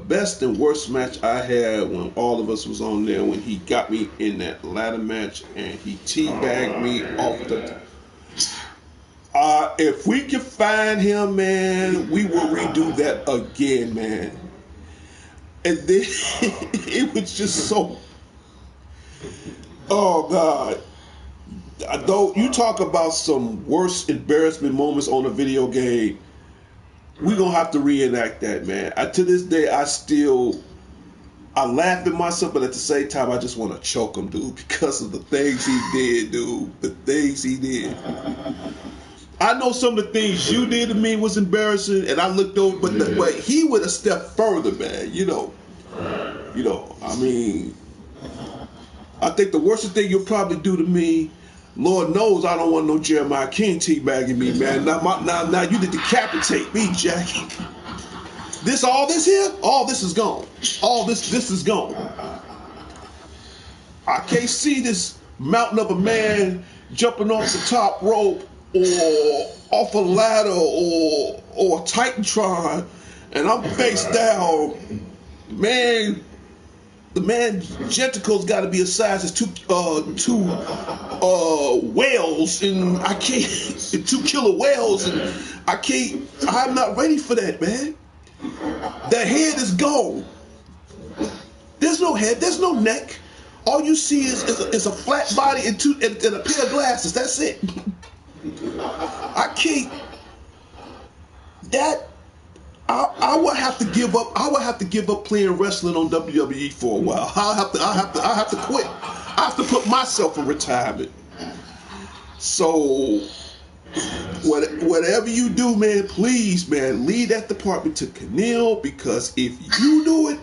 best and worst match I had when all of us was on there, when he got me in that ladder match and he teabagged me off the... if we can find him, man, we will redo that again, man. And then it was just so... Oh, God. Though you talk about some worst embarrassment moments on a video game, we're going to have to reenact that, man. To this day, I laugh at myself, but at the same time, I just want to choke him, dude, because of the things he did, dude. The things he did. I know some of the things you did to me was embarrassing, and I looked over, but he went a step further, man. I mean, I think the worst thing you'll probably do to me, Lord knows I don't want no Jeremiah King teabagging me, man. Now you did decapitate me, Jackie. All this is gone. All this is gone. I can't see this mountain of a man jumping off the top rope or off a ladder or a Titantron, and I'm face down, man. The man genticle's got to be a size as two whales, and I can't. 2 killer whales, and I'm not ready for that, man. The head is gone. There's no head. There's no neck. All you see is a flat body and a pair of glasses. That's it. I can't. That. I would have to give up. I would have to give up playing wrestling on WWE for a while. I have to quit. I have to put myself in retirement. So, whatever you do, man, please, man, leave that department to Keneal, because if you do it,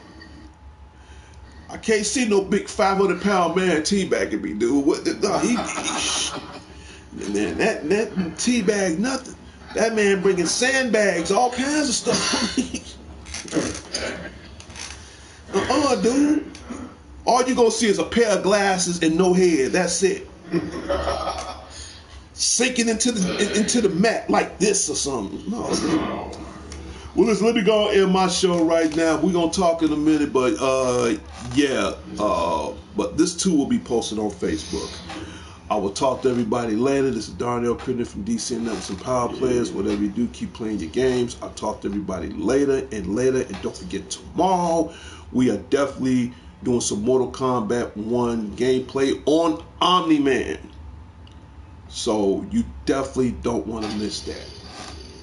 I can't see no big 500-pound man teabagging me, dude. Man, that teabag nothing. That man bringing sandbags, all kinds of stuff. Dude. All you gonna see is a pair of glasses and no head. That's it. Sinking into the mat like this or something. No, dude. Well, listen, let me go and end my show right now. We're gonna talk in a minute, but but this too will be posted on Facebook. I will talk to everybody later. This is Darnell Crittenden from DC Networks and Power Players. Whatever you do, keep playing your games. I'll talk to everybody later. And don't forget, tomorrow we are definitely doing some Mortal Kombat 1 gameplay on Omni-Man. So you definitely don't want to miss that.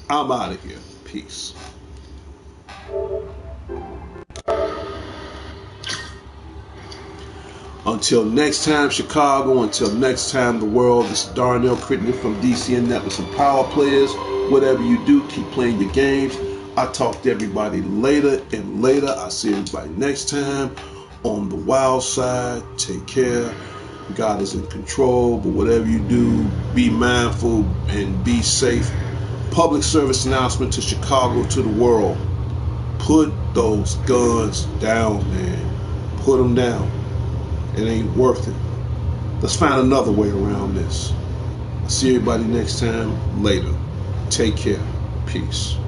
I'm out of here. Peace. Until next time, Chicago. Until next time, the world. This is Darnell Crittenden from DCN Networks and Power Players. Whatever you do, keep playing your games. I talk to everybody later and later. I see everybody next time on the wild side. Take care. God is in control, but whatever you do, be mindful and be safe. Public service announcement to Chicago, to the world. Put those guns down, man. Put them down. It ain't worth it. Let's find another way around this. I'll see everybody next time. Later. Take care. Peace.